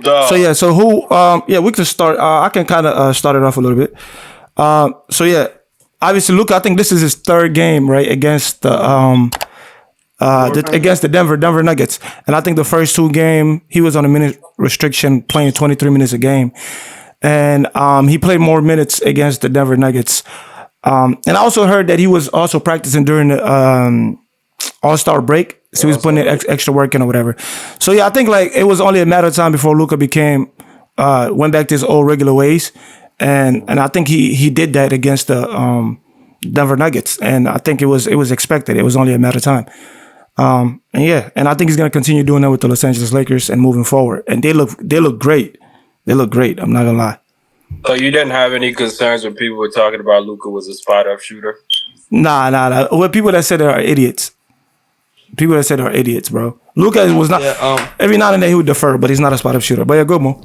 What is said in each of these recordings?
So yeah, so who? Yeah, we can start. I can kind of start it off a little bit. So yeah, obviously, Luka. I think this is his third game, right, against against the Denver Nuggets, and I think the first two game he was on a minute restriction, playing 23 minutes a game, and he played more minutes against the Denver Nuggets. And I also heard that he was also practicing during the All-Star break, so he was putting in extra work in or whatever. So yeah, I think like it was only a matter of time before Luka went back to his old regular ways, and I think he did that against the Denver Nuggets, and I think it was expected. It was only a matter of time. And yeah, and I think he's gonna continue doing that with the Los Angeles Lakers and moving forward. And they look great. They look great. I'm not gonna lie. So you didn't have any concerns when people were talking about Luka was a spot-up shooter? Nah. Well, people that said they are idiots. People that said are idiots, bro. Luka was not. Yeah, every now and then he would defer, but he's not a spot-up shooter. But yeah, good, Mo.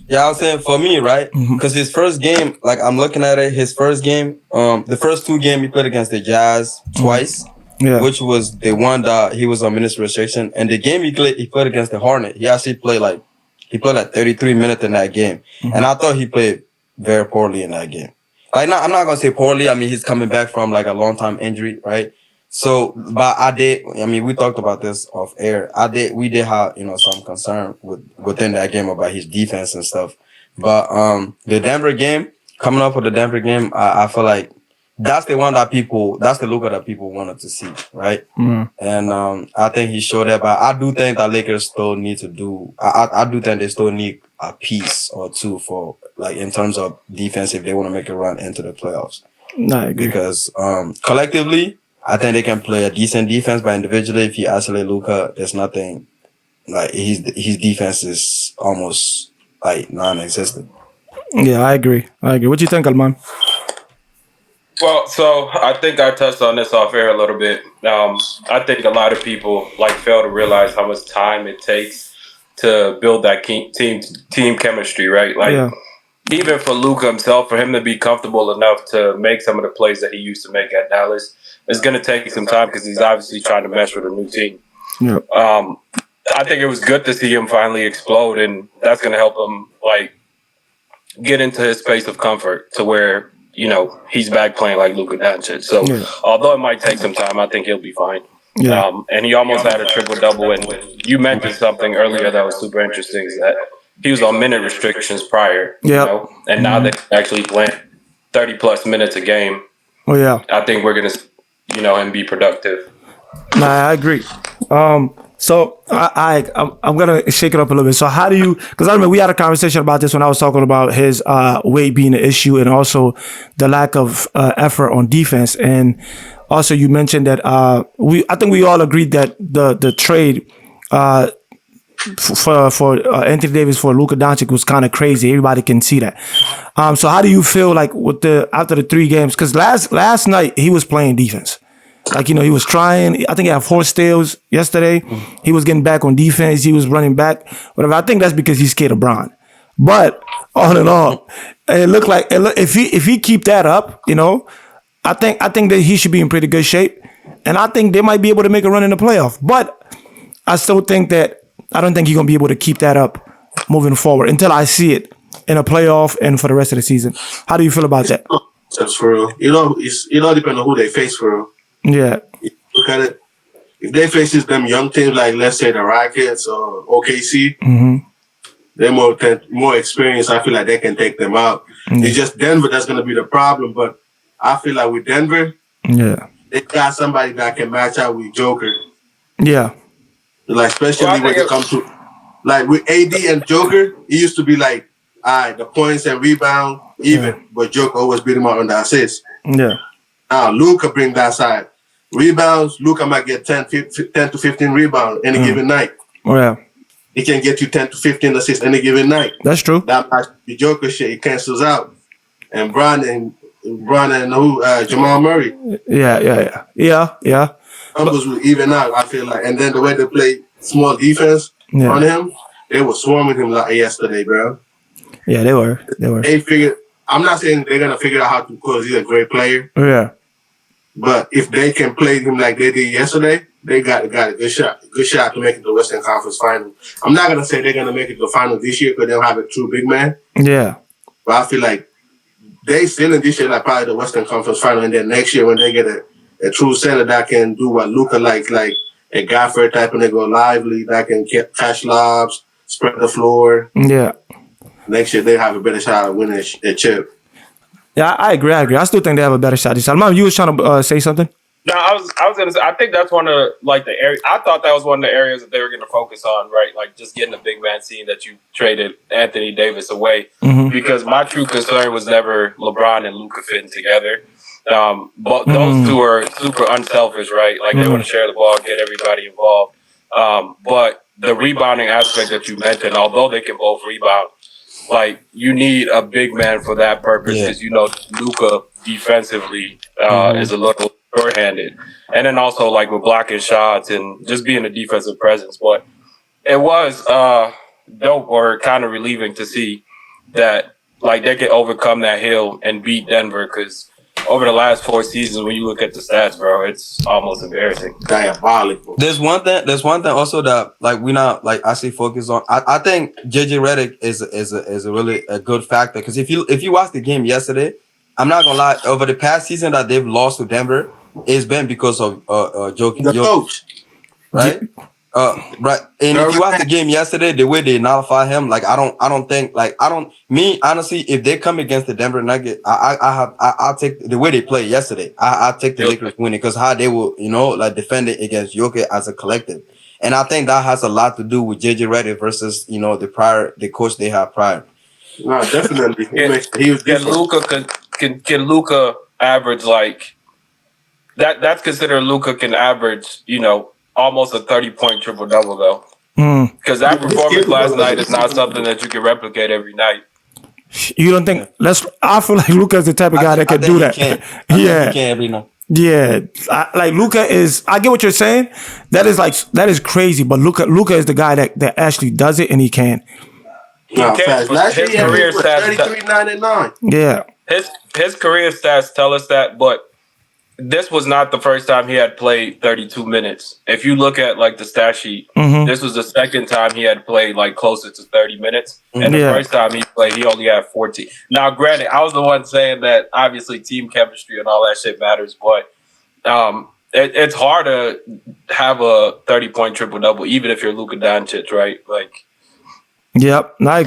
Yeah, I was saying for me, right? Because his first game, like I'm looking at it, his first game, the first two games he played against the Jazz twice. Yeah. Which was the one that he was on minutes restriction, and the game he played against the Hornet, he actually played like 33 minutes in that game, and I thought he played very poorly in that game. Like, I'm not gonna say poorly. I mean, he's coming back from like a long time injury, right? So, but we talked about this off air. We did have some concern within that game about his defense and stuff. But the Denver game, coming up with the Denver game, I feel like that's the Luka that people wanted to see, right? And I think he showed that, but I do think that Lakers still need to do. I do think they still need a piece or two for like in terms of defense if they want to make a run into the playoffs. No, I agree. Because collectively, I think they can play a decent defense, but individually, if you isolate Luka, there's nothing. Like his defense is almost like non-existent. Yeah, I agree. What do you think, Alman? Well, so I think I touched on this off air a little bit. I think a lot of people fail to realize how much time it takes to build that team chemistry, right? Like even for Luka himself, for him to be comfortable enough to make some of the plays that he used to make at Dallas, it's going to take some time because he's obviously trying to mesh with a new team. Yeah. I think it was good to see him finally explode, and that's going to help him get into his space of comfort to where he's back playing like Luka Doncic. So although it might take some time, I think he'll be fine. Yeah. And he almost had a triple-double. And you mentioned something earlier that was super interesting, is that he was on minute restrictions prior. Yeah. And now that he's actually playing 30-plus minutes a game, I think we're going to him be productive. Nah, I agree. So I'm gonna shake it up a little bit. So how do you? Because I remember we had a conversation about this when I was talking about his weight being an issue and also the lack of effort on defense. And also you mentioned that I think we all agreed that the trade for Anthony Davis for Luka Doncic was kind of crazy. Everybody can see that. So how do you feel like with after the 3 games? Because last night he was playing defense. Like, he was trying. I think he had 4 steals yesterday. He was getting back on defense. He was running back. Whatever. I think that's because he's scared of Bron. But all in all, it looked like if he keep that up, I think that he should be in pretty good shape. And I think they might be able to make a run in the playoff. But I still think that I don't think he's gonna be able to keep that up moving forward until I see it in a playoff and for the rest of the season. How do you feel about that? That's for real. It depends on who they face for real. Yeah. Look at it. If they faces them young teams like, let's say, the Rockets or OKC, they're more experienced. I feel like they can take them out. It's just Denver that's going to be the problem. But I feel like with Denver, they got somebody that can match out with Joker. Yeah. Like, especially when it comes to, like, with AD and Joker, it used to be like, all right, the points and rebound, even. But Joker always beat him out on the assists. Yeah. Now, Luka bring that side. Rebounds, Luka might get 10 to 15 rebounds any given night. Oh, yeah. He can get you 10 to 15 assists any given night. That's true. That match, the Joker shit, he cancels out. And Bron and Jamal Murray. Yeah. Numbers will even out, I feel like. And then the way they play small defense on him, they were swarming him like yesterday, bro. Yeah, they were. They figured, I'm not saying they're going to figure out how to, because he's a great player. Yeah. But if they can play him like they did yesterday, they got a good shot to make it to the Western Conference Final. I'm not gonna say they're gonna make it to the final this year because they don't have a true big man. Yeah. But I feel like they still in this year like probably the Western Conference Final, and then next year when they get a true center that can do what Luka like a Gafford type, and they go lively, that can catch lobs, spread the floor. Yeah. Next year they have a better shot of winning a chip. Yeah, I agree. I still think they have a better shot this time. Mom, you was trying to say something? No, I was gonna say I think that's one of like the area. I thought that was one of the areas that they were gonna focus on, right? Like just getting a big man scene that you traded Anthony Davis away. Because my true concern was never LeBron and Luka fitting together. But those two are super unselfish, right? Like they want to share the ball, get everybody involved. But the rebounding aspect that you mentioned, although they can both rebound, like you need a big man for that purpose because Luka defensively is a little short-handed, and then also like with blocking shots and just being a defensive presence. But it was dope or kind of relieving to see that like they could overcome that hill and beat Denver because over the last 4 seasons, when you look at the stats, bro, it's almost embarrassing. Diabolical. There's one thing also that like we not like actually focus on. I think JJ Redick is a really a good factor because if you watch the game yesterday, I'm not gonna lie, over the past season that they've lost to Denver, it's been because of the coach, right? Right. And if you watch the game yesterday, the way they nullify him, like me honestly, if they come against the Denver Nuggets, I'll take the way they played yesterday. I'll take the Lakers winning because how they will, like defend it against Jokic as a collective. And I think that has a lot to do with JJ Redick versus, the coach they had prior. No, definitely. Can Luka average like that? That's considered Luka can average, almost a 30-point triple-double, though. Because that performance last night is not something that you can replicate every night. You don't think... I feel like Luka's the type of guy that can do that. He can every night. Yeah. Like, Luka is... I get what you're saying. That is crazy, but Luka is the guy that actually does it, and he can. No, fast. Last year, his career stats... 33-9-9. Yeah. His career stats tell us that, but this was not the first time he had played 32 minutes. If you look at like the stat sheet, this was the second time he had played like closer to 30 minutes. And the first time he played, he only had 14. Now, granted, I was the one saying that obviously team chemistry and all that shit matters, but it's hard to have a 30-point triple-double, even if you're Luka Doncic, right? Like, yep, I agree.